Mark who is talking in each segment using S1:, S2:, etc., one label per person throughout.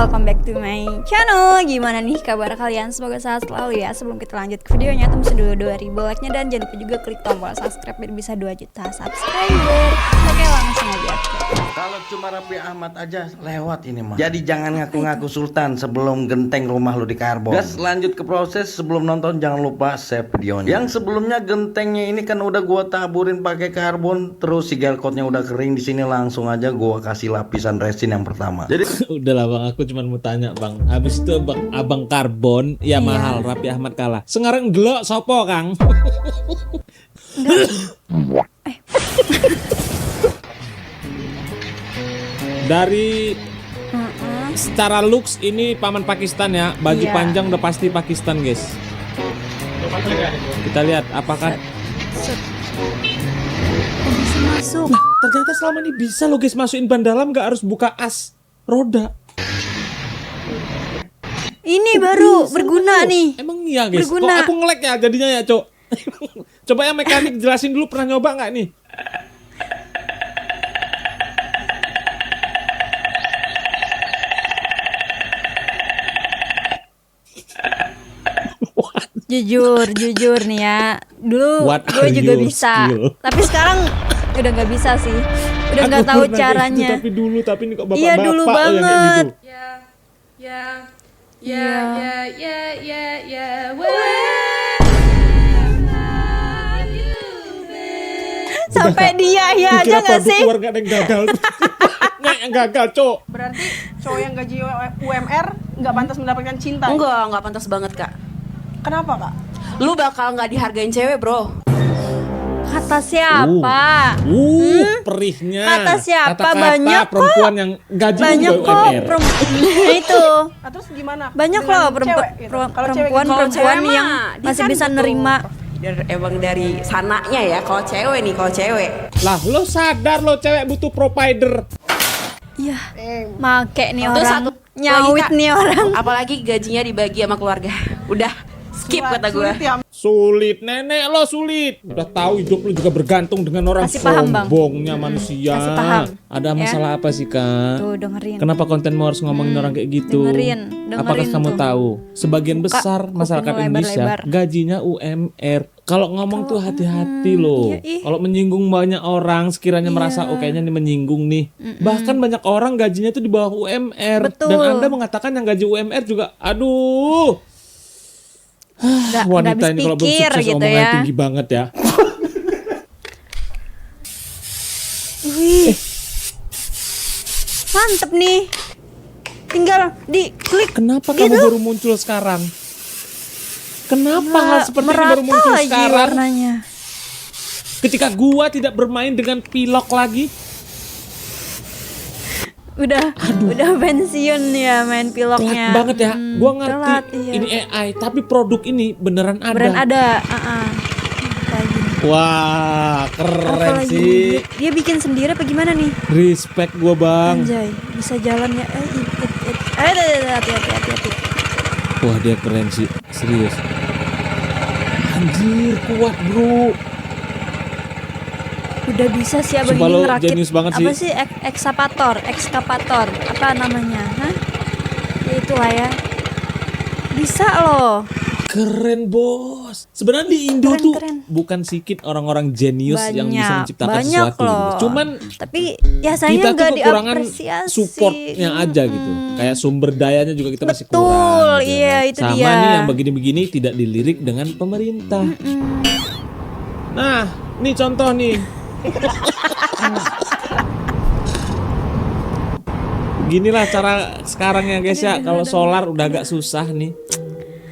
S1: welcome back to my channel. Gimana nih kabar kalian? Semoga sehat selalu ya. Sebelum kita lanjut ke videonya, tembus dulu 2000 like-nya dan jangan lupa juga klik tombol subscribe biar bisa 2 juta subscriber. Oke, langsung aja.
S2: Kalau cuma Raffi Ahmad aja lewat ini mah. Jadi jangan ngaku-ngaku sultan sebelum genteng rumah lu di karbon. Gas, lanjut ke proses. Sebelum nonton jangan lupa save videonya. Yang sebelumnya gentengnya ini kan udah gua taburin pakai karbon, terus si gelkotnya udah kering. Di sini langsung aja gua kasih lapisan resin yang pertama. Jadi
S3: udahlah bang, aku cuma mau tanya bang. Habis itu abang karbon ya mahal, Raffi Ahmad kalah. Sekarang gelok sopo kang? Dari secara looks ini paman Pakistan ya. Baju panjang udah pasti Pakistan guys. Kita lihat apakah
S1: Bisa masuk.
S3: Nah, ternyata selama ini bisa loh guys masukin ban dalam, gak harus buka as roda.
S1: Ini baru berguna nih.
S3: Emang iya guys.
S1: Berguna.
S3: Kok aku nge-lag ya jadinya ya cok. Coba yang mekanik jelasin dulu, pernah nyoba nggak nih?
S1: Jujur nih ya. Dulu gue juga bisa. Tapi sekarang udah nggak bisa sih. Udah nggak tahu caranya.
S3: Tapi dulu, tapi ini kok bapak-bapak
S1: iya dulu banget. Sampai dia ya aja nggak sih?
S3: Keluar nggak ada yang gagal. Nggak yang gagal cok.
S4: Berarti cowok yang gaji UMR nggak pantas mendapatkan cinta?
S5: Enggak pantas banget kak.
S4: Kenapa kak?
S5: Lu bakal nggak dihargain cewek bro.
S1: Kata siapa?
S3: Perihnya.
S1: Kata siapa?
S3: Kata-kata
S1: Banyak kok.
S3: perempuan yang gaji
S1: Banyak
S3: juga
S1: kok
S3: UMR.
S1: perempuan itu.
S4: Nah, terus gimana?
S1: Banyak
S4: dengan
S1: loh
S4: cewek gitu? Kalau cewek gitu,
S5: Kalau
S1: perempuan
S5: cewek
S1: yang
S5: mah, dia
S1: masih
S5: kan
S1: bisa
S5: butuh
S1: nerima.
S5: Emang dari sananya ya. Kalau cewek nih, kalau cewek.
S3: Lah lo sadar lo cewek butuh provider.
S1: Iya. Make nih
S5: Terus
S1: orang.
S5: satu
S1: Nyawit
S5: lagi, Kak.
S1: nih orang.
S5: Apalagi gajinya dibagi sama keluarga. Udah skip kata gue.
S4: Sulit ya.
S3: Sulit, nenek lo sulit. Udah tahu hidup lo juga bergantung dengan orang.
S1: Masih paham, Bang.
S3: Sombongnya manusia.
S1: Masih paham,
S3: Ada
S1: ya.
S3: masalah apa sih kak?
S1: Tuh dengerin.
S3: Kenapa kontenmu harus ngomongin orang kayak gitu?
S1: Dengerin
S3: Apakah kamu
S1: tuh.
S3: tahu sebagian
S1: Buka
S3: besar
S1: kuping
S3: masyarakat Indonesia
S1: lebar-lebar.
S3: gajinya UMR. Kalau ngomong tuh hati-hati loh.
S1: iya, ih.
S3: Kalau menyinggung banyak orang sekiranya
S1: Iya.
S3: merasa oh kayaknya ini menyinggung nih. Bahkan banyak orang gajinya tuh di bawah UMR.
S1: Betul.
S3: Dan Anda mengatakan yang gaji UMR juga aduh.
S1: Nggak
S3: Wanita
S1: habis
S3: ini kalau belum
S1: pikir
S3: sukses
S1: gitu
S3: omongannya
S1: ya.
S3: tinggi banget ya.
S1: Wih. Mantep nih. Tinggal diklik.
S3: Kenapa
S1: gitu.
S3: kamu baru muncul sekarang? Kenapa hal seperti ini baru muncul
S1: lagi
S3: sekarang?
S1: warnanya.
S3: Ketika gua tidak bermain dengan pilok lagi.
S1: Udah pensiun ya main piloknya.
S3: Telat banget ya. Gua ngerti
S1: telat, iya.
S3: ini AI, tapi produk ini beneran ada.
S1: Beneran ada. Lagi.
S3: Wah, keren
S1: Apalagi
S3: sih.
S1: dia bikin sendiri apa gimana nih?
S3: Respect gua, Bang.
S1: Anjay, bisa jalan ya. Hati-hati.
S3: Wah, dia keren sih. Serius. Anjir, kuat, Bro.
S1: Udah bisa sih abang
S3: Sumpah
S1: ini
S3: lo
S1: ngerakit
S3: jenius banget
S1: apa
S3: sih.
S1: sih ekskavator apa namanya? Ya itulah ya. Bisa loh.
S3: Keren, Bos. Sebenarnya di Indo
S1: Keren,
S3: tuh
S1: keren.
S3: bukan sedikit orang-orang jenius yang bisa menciptakan
S1: banyak
S3: sesuatu.
S1: loh.
S3: Gitu. Cuman
S1: Tapi ya sayang
S3: kita tuh
S1: nggak
S3: kekurangan
S1: diapresiasi.
S3: supportnya aja gitu. Kayak sumber dayanya juga kita masih
S1: Betul,
S3: kurang. Gitu
S1: iya,
S3: kan.
S1: itu
S3: Sama
S1: dia.
S3: nih yang begini-begini tidak dilirik dengan pemerintah. Nah, nih contoh nih. Ginilah cara sekarang ya guys ya. Kalau solar udah agak susah nih.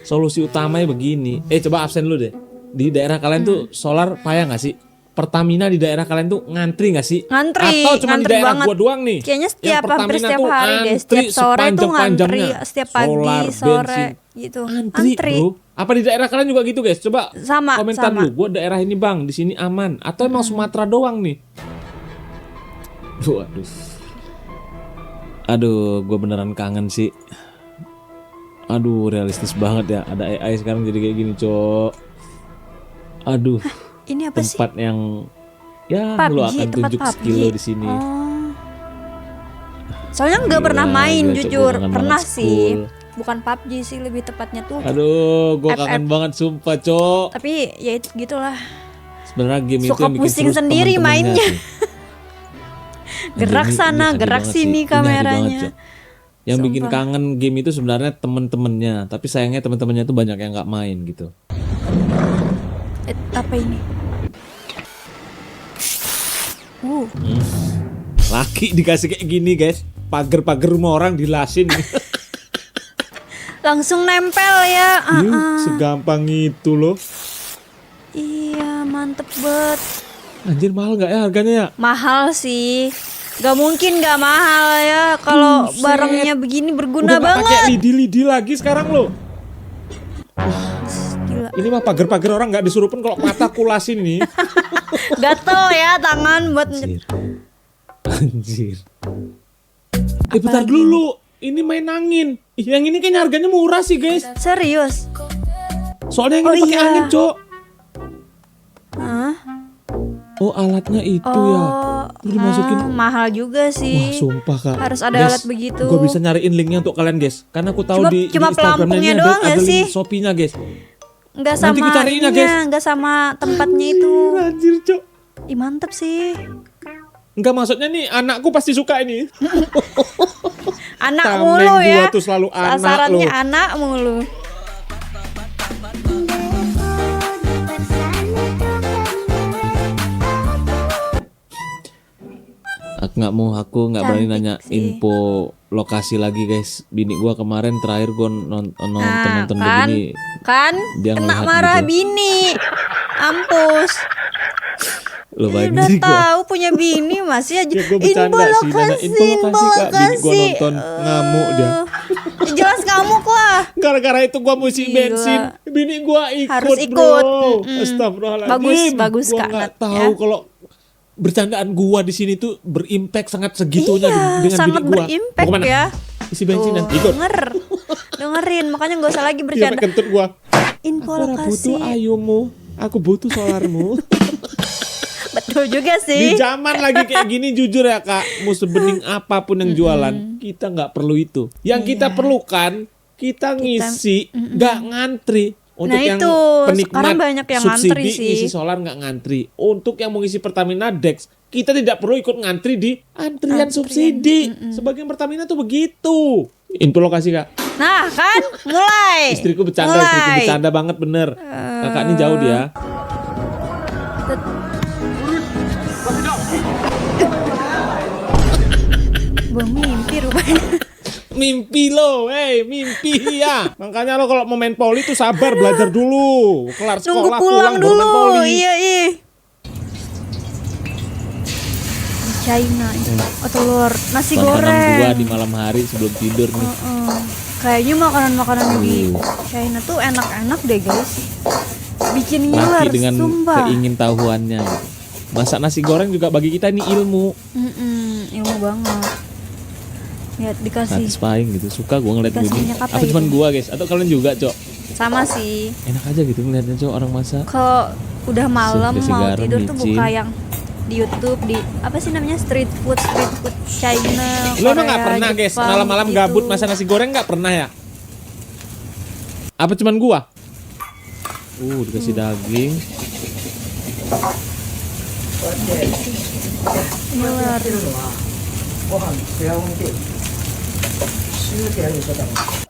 S3: Solusi utamanya begini. Coba absen lu deh. Di daerah kalian tuh solar payah nggak sih? Pertamina di daerah kalian tuh ngantri nggak sih?
S1: Ngantri,
S3: Atau cuma di
S1: ngantri
S3: daerah
S1: banget.
S3: gua doang nih?
S1: Kayaknya
S3: Yang
S1: hampir
S3: Pertamina
S1: setiap
S3: tuh
S1: hari deh.
S3: antri
S1: Setiap sore tuh ngantri,
S3: sepanjang-panjangnya.
S1: setiap pagi,
S3: Solar,
S1: sore
S3: bensin.
S1: gitu.
S3: Antri, bro. Apa di daerah kalian juga gitu guys? Coba
S1: Sama,
S3: komentar
S1: sama.
S3: dulu. Gua daerah ini bang, di sini aman. Atau emang Sumatera doang nih? Aduh, gue beneran kangen sih. Aduh, realistis banget ya. Ada AI sekarang jadi kayak gini, Cok. Aduh.
S1: Ini apa sih?
S3: Tempat yang ya
S1: PUBG,
S3: lu akan
S1: tempat
S3: tunjuk
S1: PUBG.
S3: skill lo di sini.
S1: Oh. Soalnya nggak pernah
S3: Gila,
S1: main
S3: gila, Cok,
S1: jujur.
S3: gua kangen
S1: Pernah
S3: banget
S1: sih.
S3: school.
S1: Bukan PUBG sih lebih tepatnya tuh.
S3: Aduh, gue
S1: FF.
S3: kangen banget sumpah, Cok.
S1: Tapi ya itu gitulah.
S3: Sebenarnya game itu
S1: Suka
S3: yang bikin
S1: pusing
S3: seru
S1: sendiri
S3: teman-temannya
S1: mainnya.
S3: sih.
S1: Gerak
S3: Ini
S1: sana,
S3: HD
S1: gerak
S3: banget
S1: sini
S3: sih. Ini HD
S1: kameranya.
S3: banget, Cok. Yang bikin
S1: Sumpah.
S3: kangen game itu sebenarnya temen-temennya, tapi sayangnya temen-temennya tuh banyak yang nggak main gitu.
S1: Apa ini?
S3: Laki dikasih kayak gini guys, pagar-pagar rumah orang dilasin.
S1: Langsung nempel ya.
S3: Segampang itu loh.
S1: Iya, mantep banget.
S3: Anjir, mahal nggak ya harganya ya?
S1: Mahal sih. Gak mungkin gak mahal ya kalau
S3: Buset.
S1: barangnya begini berguna
S3: Udah nggak pakai
S1: banget.
S3: lidi-lidi lagi sekarang loh.
S1: Gila.
S3: Ini mah pagar-pagar orang nggak disuruh pun kalau mata kulasin nih.
S1: Gatel ya tangan buat
S3: Anjir. Bentar dulu. Ini main angin. Yang ini kayaknya harganya murah sih guys.
S1: serius.
S3: Soalnya yang ini
S1: Oh,
S3: pakai
S1: iya.
S3: angin, Cok.
S1: Hah?
S3: Oh, alatnya itu ya. Terus dimasukin.
S1: Mahal juga
S3: Wah,
S1: sih.
S3: sumpah Kak.
S1: Harus ada alat begitu.
S3: Gue bisa nyariin linknya untuk kalian guys. Karena aku tahu
S1: Cuma
S3: di Instagramnya
S1: pelampungnya
S3: ini
S1: doang
S3: ada
S1: nggak sih?
S3: link Shopee-nya guys.
S1: Nggak
S3: Nanti
S1: sama
S3: gue cariin ya, guys.
S1: ininya, nggak sama tempatnya itu.
S3: Anjir, Cok.
S1: Ih, mantep sih.
S3: Enggak, maksudnya nih anakku pasti suka ini.
S1: Anak
S3: Tameng
S1: mulu ya.
S3: gua tuh selalu anak
S1: Sasarannya
S3: loh.
S1: anak mulu.
S3: Aku nggak berani
S1: Cantik
S3: nanya
S1: sih.
S3: info lokasi lagi guys. Bini gua kemarin terakhir gua nonton
S1: Nah, kan,
S3: begini.
S1: kan
S3: Dia
S1: kena
S3: ngelihat
S1: marah
S3: gitu.
S1: bini. Ampus.
S3: Lo
S1: Ya
S3: bayangin
S1: udah
S3: sih gua.
S1: tahu punya bini masih aja
S3: Ya, gua bercanda sih, nanya info lokasi, Kak. Bini gua nonton, ngamuk dia.
S1: Ya jelas ngamuk lah.
S3: Gara-gara itu gua mesti
S1: Gila.
S3: bensin. Bini gua ikut,
S1: Harus
S3: bro.
S1: ikut.
S3: Astagfirullahaladzim.
S1: Bagus,
S3: Gua
S1: Kak
S3: nggak
S1: Nat,
S3: tahu
S1: ya.
S3: kalau bercandaan gua di sini tuh berimpact sangat segitunya
S1: Iya,
S3: dengan
S1: sangat
S3: bini gua.
S1: berimpact
S3: Mau kemana?
S1: ya.
S3: Isi bensin dan
S1: Tuh,
S3: ikut.
S1: dengerin, makanya gak usah lagi
S3: Dia
S1: bercanda.
S3: kentut gua.
S1: Info
S3: Aku ora butuh
S1: lokasi.
S3: ayumu, aku butuh solarmu.
S1: Betul juga
S3: Di
S1: sih.
S3: zaman lagi kayak gini jujur ya Kak, mau sebening apapun yang jualan, kita nggak perlu itu. Yang kita perlukan, kita ngisi, nggak ngantri. Untuk
S1: Nah,
S3: yang
S1: itu,
S3: penikmat
S1: sekarang banyak yang ngantri
S3: subsidi
S1: sih.
S3: ngisi solar nggak ngantri. Untuk yang mau ngisi Pertamina Dex, kita tidak perlu ikut ngantri di antrian subsidi. Sebagian Pertamina tuh begitu. Info lokasi Kak.
S1: Nah, kan mulai.
S3: Istriku bercanda banget bener. Kakak ini jauh dia.
S1: Bang mimpi rupanya.
S3: Mimpi lo, mimpi ya. Makanya lo kalau mau main poli tuh sabar, belajar dulu. Kelar
S1: Nunggu
S3: sekolah,
S1: pulang
S3: baru main
S1: dulu.
S3: poli.
S1: Iya, iya. Di China. Oh, telur, nasi
S3: Tontonan gua di
S1: goreng.
S3: malam hari sebelum tidur nih.
S1: Kayaknya makanan-makanan di China tuh enak-enak deh, guys. Bikin ngiler,
S3: Laki dengan
S1: sumpah.
S3: keingintahuannya. Masak nasi goreng juga bagi kita ini ilmu.
S1: Ilmu banget. Ya dikasih
S3: Satisfying gitu. Suka gua ngeliat
S1: Dikasih
S3: gini.
S1: minyak apa
S3: Apa cuman
S1: gitu?
S3: gua guys? Atau kalian juga Cok?
S1: sama sih.
S3: Enak aja gitu ngeliatnya Cok orang masak.
S1: Kalau udah malam
S3: Kasih
S1: mau
S3: garam,
S1: tidur tuh
S3: micin.
S1: buka yang di YouTube di apa sih namanya street food China.
S3: Lo emang nggak
S1: Korea,
S3: pernah guys
S1: Jepang,
S3: malam-malam
S1: gitu.
S3: gabut masak nasi goreng nggak pernah ya? Apa cuman gua? Dikasih daging.
S1: Ngiler.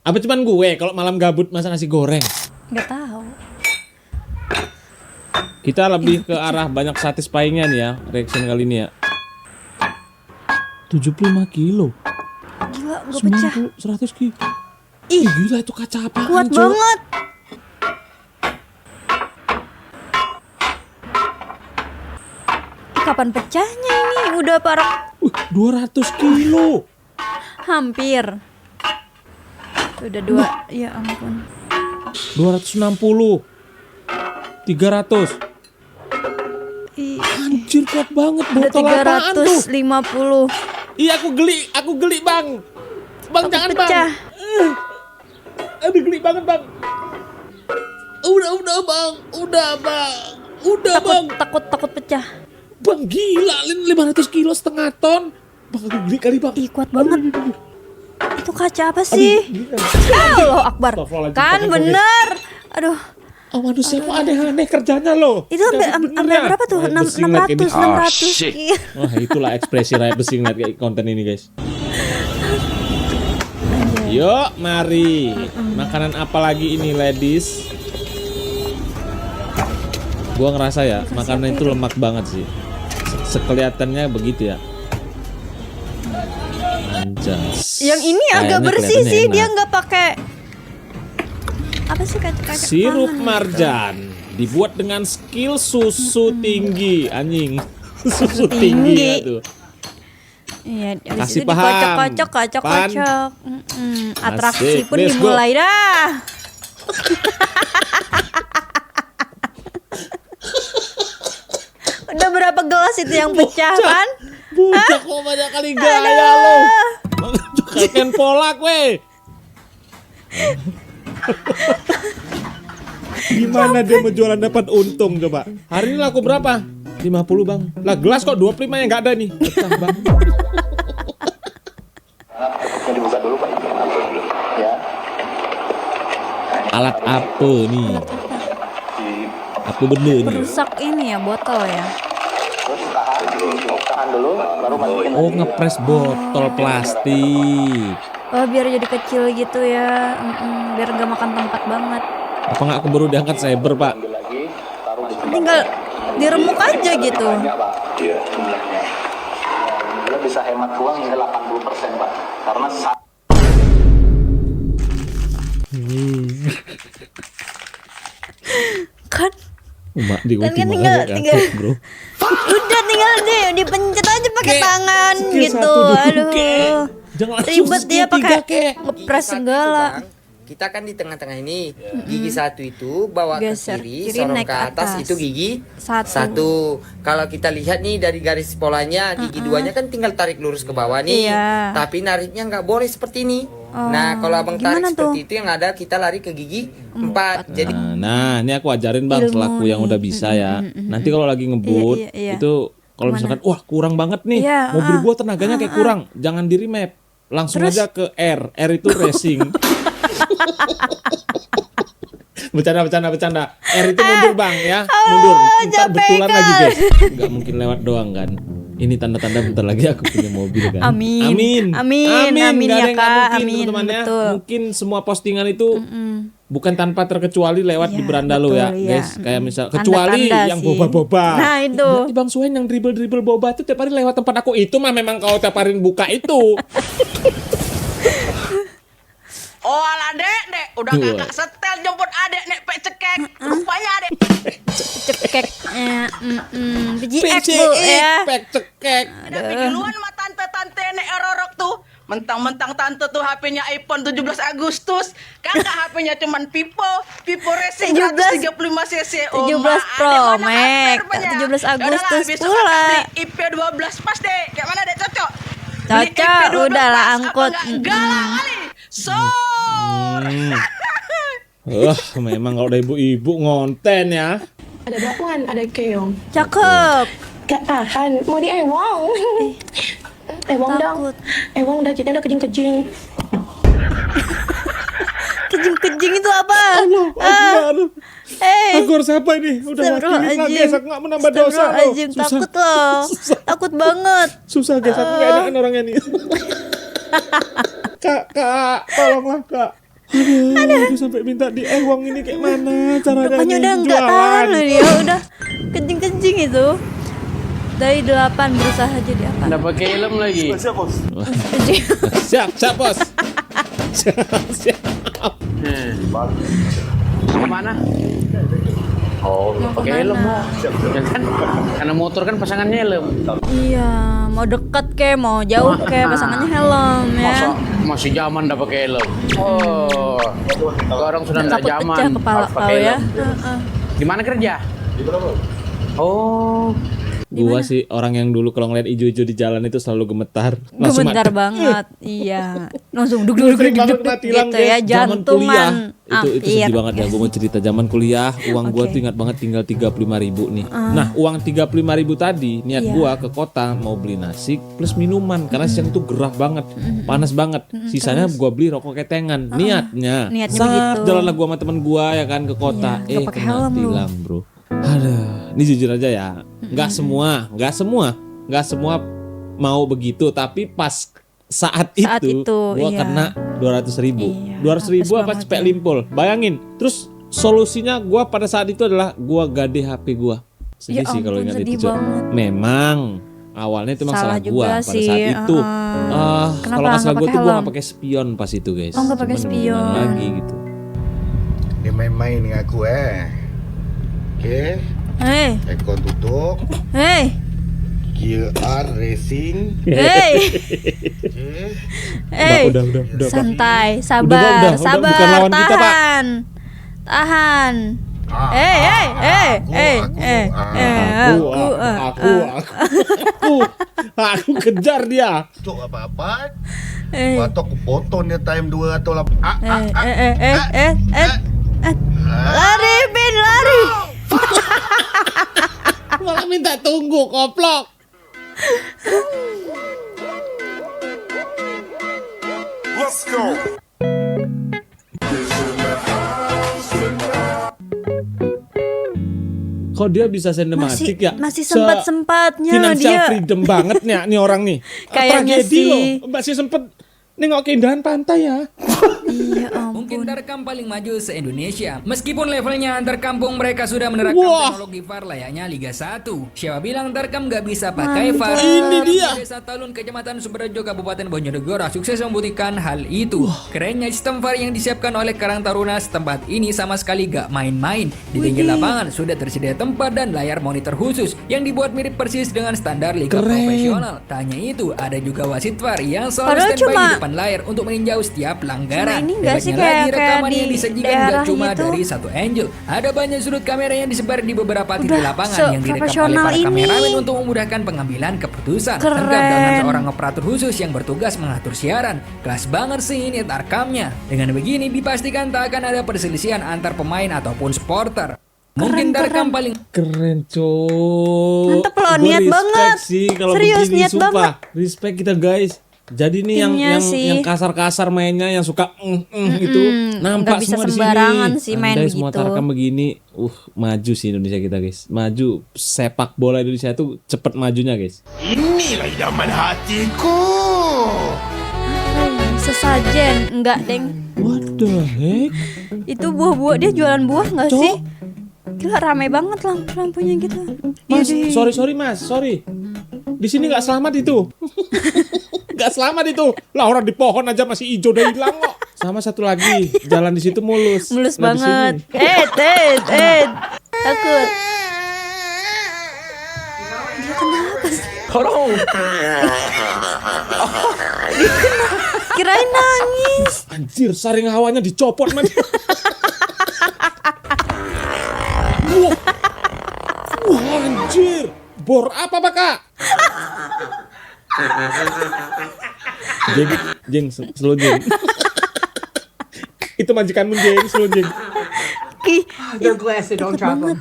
S3: Apa cuman gue kalau malam gabut masak nasi goreng?
S1: Nggak tahu.
S3: Kita lebih ke arah banyak satisfying-nya nih ya reaction kali ini ya. 75 kilo.
S1: Gila, gue pecah.
S3: 100 kilo.
S1: Ih,
S3: Gila itu kaca apaan
S1: kuat
S3: Cok?
S1: banget. Kapan pecahnya ini? Udah parah.
S3: 200 kilo.
S1: Hampir. Udah dua. Ya ampun.
S3: 260. 300.
S1: Ih,
S3: Anjir kuat banget
S1: udah
S3: botol apaan tuh?
S1: 350.
S3: Iya aku geli bang. Bang jangan
S1: Pecah.
S3: bang. Aduh geli banget bang. Udah bang. Udah bang.
S1: Takut pecah.
S3: Bang gila 500 kilo setengah ton. Bang, aduh, geli kali bang.
S1: Ih, kuat banget. Itu kaca apa sih? Allah Akbar.
S3: Astagfirullahaladzim,
S1: Kan
S3: pakai
S1: bener. Aduh,
S3: Oh, manusia kok aneh-aneh kerjanya loh.
S1: itu sampai berapa tuh?
S3: Rakyat besing liat kayak
S1: 600.
S3: gini. Wah, itulah ekspresi rakyat besing liat kayak konten ini, guys. Yuk, mari. Makanan apa lagi ini, ladies? Gua ngerasa ya, makanan itu lemak banget sih. Sekelihatannya begitu ya. Anjas.
S1: Yang ini agak
S3: Kayaknya
S1: bersih
S3: kelihatannya
S1: sih,
S3: enak.
S1: dia nggak pakai apa sih kaca
S3: Sirup
S1: tangan.
S3: marjan dibuat dengan skill susu tinggi, anjing. Susu tinggi ya tuh.
S1: Iya, habis
S3: Kasih
S1: itu
S3: paham.
S1: dikocok-kocok.
S3: Pan.
S1: Atraksi
S3: Asik,
S1: pun
S3: let's go.
S1: dimulai dah. Udah berapa gelas itu yang pecah, Pan?
S3: Bucak kok banyak kali gaya lo. Kayak polak weh. Gimana dia menjualan dapat untung coba? Hari ini laku berapa? 50 bang. Lah gelas kok 25 yang nggak ada nih. Pecah bang.
S6: Yang dibuka dulu Pak. Ya.
S3: Alat apa nih? Apa bener nih?
S1: Perusak ini ya botol ya.
S6: Terus tahan dulu baru masukin.
S3: Oh, ngepres botol plastik.
S1: Oh, biar jadi kecil gitu ya. Biar nggak makan tempat banget.
S3: Apa nggak keburu diangkat cyber pak?
S6: Ambil lagi, taruh di
S1: Tinggal diremuk aja gitu.
S6: banyak Pak. Iya, jumlahnya. Dia bisa hemat uang hingga 80% Pak. Karena
S1: Kan
S3: Mak di
S1: Kan
S3: ultima
S1: tinggal-
S3: agak
S1: tinggal-
S3: ngakak, bro.
S1: udah tinggal deh dipencet aja pakai
S3: Kek,
S1: tangan
S3: skill
S1: gitu.
S3: satu dulu,
S1: Aduh.
S3: Kek. Jangan langsung
S1: Ribet dia
S3: segitiga,
S1: pakai
S3: Kek.
S1: ngepres
S7: Gigi satu
S1: segala.
S7: itu, Bang, kita kan di tengah-tengah ini. Gigi satu itu bawa
S1: Geser,
S7: ke kiri,
S1: kiri
S7: sorong
S1: naik
S7: ke
S1: ke
S7: atas,
S1: atas.
S7: itu gigi
S1: Satu.
S7: Kalau kita lihat nih dari garis polanya, gigi duanya kan tinggal tarik lurus ke bawah nih.
S1: Iya.
S7: Tapi nariknya nggak boleh seperti ini.
S1: Oh,
S7: Nah, kalau abang tarik
S1: gimana
S7: seperti
S1: tuh?
S7: itu yang ada kita lari ke gigi 4. Jadi
S3: Nah, ini aku ajarin bang
S1: Ilmu
S3: selaku yang
S1: nih.
S3: udah bisa ya. Nanti kalau lagi ngebut
S1: Iya, iya, iya.
S3: itu kalau misalkan wah kurang banget nih
S1: Iya,
S3: mobil gua tenaganya kayak kurang, jangan di remap, langsung
S1: Terus?
S3: aja ke R. R itu racing. bercanda. R itu mundur bang ya, mundur. Ntar
S1: capek
S3: betulan lagi
S1: kan.
S3: guys. Nggak mungkin lewat doang kan. Ini tanda-tanda bentar lagi aku punya mobil kan.
S1: Amin. Amin
S3: Nggak
S1: ya,
S3: ada yang nggak
S1: Kak.
S3: mungkin,
S1: Amin,
S3: teman-teman ya.
S1: betul.
S3: Mungkin semua postingan itu bukan tanpa terkecuali lewat di
S1: Iya,
S3: beranda lo ya,
S1: betul, iya.
S3: guys. Kayak misal kecuali
S1: Tanda-tanda
S3: yang
S1: sih.
S3: boba-boba.
S1: Nah, itu.
S3: Berarti Bang Suhen yang dribble boba itu tiap hari lewat tempat aku. Itu mah memang kau tiap hari buka itu.
S4: Oh ala dek, udah
S3: Tuh.
S4: kagak setel jemput adek nek pe cekek. Rupanya adek.
S1: Cekek. PGX bu ya.
S3: pek cekek.
S4: Ada duluan sama tante-tante nek erorok tuh. Mentang-mentang tante tuh HP-nya iPhone 17 Agustus. Kagak HP-nya cuman Vivo Racing 135 cc.
S1: 17 Pro Max, 17 Agustus pula.
S4: Beli IP 12 pas deh. Kayak mana deh cocok?
S1: Cocok,
S4: Beli IP 12
S1: udah lah,
S4: pas,
S1: angkut.
S4: apa enggak? Galang kali.
S3: Memang kalau ada ibu-ibu ngonten ya.
S8: Ada bakwan, ada keong.
S1: Cakep.
S8: Gak tahan, mau di ewang. Ewang dong.
S1: Takut.
S8: Ewang udah jadi udah kejing-kejing.
S1: Kejing-kejing itu apa?
S3: Akbar. Aku harus apa ini? Udah wakilin lah guys, aku gak menambah dosa loh.
S1: Astagfirullahaladzim, takut loh. Takut banget.
S3: Susah guys, aku gak enakan orangnya nih. Kak, tolonglah kak. Aduh, sampai minta di ewang ini kayak mana caranya
S1: Pokoknya
S3: nih
S1: udah nggak tahan
S3: jualan.
S1: loh dia, udah kejing-kejing itu. Dari 8 berusaha jadi apa?
S9: Udah pakai helm lagi.
S1: Kejing.
S3: Siap bos. siap.
S9: Kemana? Oh, pakai helm lah. Ya kan? Karena motor kan pasangannya helm.
S1: Iya, mau dekat ke, mau jauh ke, pasangannya helm ya.
S9: Masa masih zaman udah pakai helm. Oh, orang sudah nggak
S1: Takut
S9: zaman.
S1: pecah kepala
S9: harus
S1: kau
S9: pakai
S1: ya.
S9: helm. Di mana kerja? Oh,
S3: Gua sih orang yang dulu kalau ngeliat ijo-ijo di jalan itu selalu gemetar.
S1: Gemetar banget. Iya. Langsung duk
S3: Sering banget mati hilang,
S1: gitu ya,
S3: guys. Zaman kuliah.
S1: jantungan.
S3: Itu sedih banget ya. Gue mau cerita zaman kuliah, uang gua tuh ingat banget tinggal 35.000 nih. Nah, uang 35.000 tadi niat gua ke kota mau beli nasi plus minuman karena siang itu gerah banget, panas banget. Sisanya gua beli rokok ketengan. Niatnya saat
S1: begitu.
S3: jalan gua sama temen gua ya kan ke kota,
S1: Iya, nggak pakai
S3: kena
S1: helm lu.
S3: tilang, bro. Aduh, ini jujur aja ya, nggak semua mau begitu, tapi pas saat itu gua
S1: iya.
S3: kena 200.000.
S1: Iya,
S3: 200.000
S1: apes
S3: apa
S1: banget
S3: cepet
S1: ya.
S3: limpol. Bayangin. Terus solusinya gua pada saat itu adalah gua gade HP gua. Sedih
S1: Ya
S3: sih kalau
S1: ampun,
S3: ingat
S1: sedih
S3: itu, Cok.
S1: banget.
S3: Memang awalnya itu
S1: Salah
S3: masalah
S1: juga
S3: gua pada
S1: sih,
S3: saat itu.
S1: Kenapa
S3: Kalau nggak salah
S1: nggak
S3: gua tuh
S1: pakai
S3: gua
S1: helm?
S3: nggak pakai spion pas itu, guys.
S1: Oh, nggak pakai
S3: Cuman
S1: spion.
S3: gimana lagi gitu.
S10: Dia main-main dengan aku Okey. Aircon tutup. Gear R racing.
S3: Udah.
S1: Santai,
S3: Udah,
S1: sabar,
S3: Pak.
S1: sabar,
S3: Bukan lawan kita, Pak.
S1: tahan.
S3: Aku kejar dia.
S10: Cok apa-apa. Patut aku potong dia time 208.
S1: Lari, Bin, lari.
S3: Malah minta tunggu, koplok.
S10: Let's go.
S3: Kok dia bisa sendematik ya?
S1: Masih sempat-sempatnya
S3: Financial
S1: dia.
S3: freedom banget nih orang nih.
S1: Kayaknya
S3: Tragedi
S1: sih.
S3: loh. Masih sempet nengok keindahan pantai ya.
S1: Iya
S11: Mungkin
S1: ampun.
S11: Darkam paling maju se-Indonesia. Meskipun levelnya antar kampung mereka sudah menerapkan teknologi VAR layaknya Liga 1. Siapa bilang Darkam nggak bisa pakai VAR?
S3: Ini dia.
S11: Desa Talun, Kecamatan Sumerjo, Kabupaten Bojonegoro sukses membuktikan hal itu. Kerennya sistem VAR yang disiapkan oleh Karang Taruna setempat ini sama sekali gak main-main. Di pinggir lapangan sudah tersedia tempat dan layar monitor khusus yang dibuat mirip persis dengan standar liga profesional. Tak hanya itu, ada juga wasit VAR yang selalu
S1: Padahal
S11: standby di
S1: cuma-
S11: depan layar untuk meninjau setiap pelanggaran.
S1: Cuma ini nggak sih,
S11: Hebatnya lagi,
S1: kayak
S11: rekaman
S1: di
S11: yang disajikan
S1: daerah
S11: gak cuma
S1: gitu?
S11: dari satu angle. Ada banyak sudut kamera yang disebar di beberapa titik
S1: Udah
S11: lapangan yang direkam oleh
S1: se-profesional
S11: para
S1: ini.
S11: kameramen untuk memudahkan pengambilan keputusan.
S1: Keren.
S11: Lengkap dengan seorang operator khusus yang bertugas mengatur siaran. Kelas banget sih ini Darkamnya. Dengan begini dipastikan tak akan ada perselisihan antar pemain ataupun supporter. Mungkin Darkam paling
S3: Keren, Cok.
S1: Mantep loh,
S3: Gua
S1: niat
S3: respect
S1: banget.
S3: sih kalau
S1: Serius,
S3: begini,
S1: niat
S3: sumpah.
S1: banget.
S3: Respect kita, guys. Jadi nih
S1: Timnya sih.
S3: yang kasar-kasar mainnya, yang suka itu nampak
S1: Nggak bisa
S3: semua di
S1: sembarangan
S3: sini.
S1: sih main
S3: Andai semua
S1: begitu.
S3: Tarkam begini, maju sih Indonesia kita, guys. Maju, sepak bola Indonesia itu cepet majunya, guys.
S10: Inilah idaman hatiku.
S1: Sesajen, enggak, Deng.
S3: What the heck?
S1: Itu buah-buah, dia jualan buah nggak sih? Gila rame banget lampunya gitu.
S3: Mas,
S1: Iya,
S3: sorry Mas, sorry. Di sini nggak selamat itu. Nggak selamat itu. Lah orang di pohon aja masih hijau udah hilang kok. Sama satu lagi, jalan di situ mulus.
S1: mulus
S3: Nah, di
S1: banget.
S3: sini.
S1: Takut.
S9: Tolong.
S1: Kirain nangis.
S3: Anjir, saring hawanya dicopot man. Wah, anjir. Bor apa, Kak? Jeng, slow jeng. Itu majikanmu, Jeng, slow jeng.
S5: They're glass, don't drop them.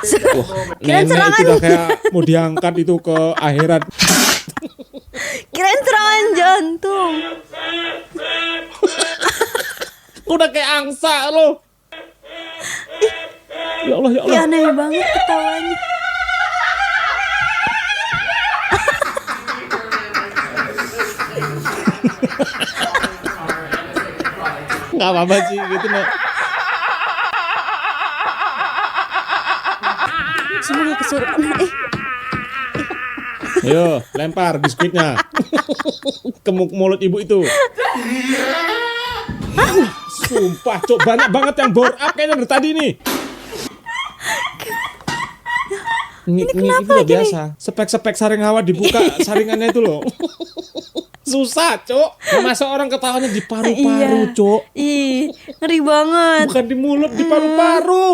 S3: Wah, nenek itu udah kayak mau diangkat itu ke akhirat.
S1: Kirain serangan jantung.
S3: Udah kayak angsa lo. Ya Allah, ya Allah.
S1: Ya aneh banget ketawanya.
S3: Nggak apa-apa sih gitu, Nek.
S1: Semoga kesurupan.
S3: Ayo, lempar biskuitnya ke mulut ibu itu. Sumpah, Cok, banyak banget yang bore up kayaknya dari tadi nih. Ini udah biasa. Spek-spek saring hawa dibuka saringannya itu loh. Susah, Cok. Masa orang ketawanya di paru-paru, Cok.
S1: Ih, ngeri banget.
S3: Bukan di mulut, di paru-paru.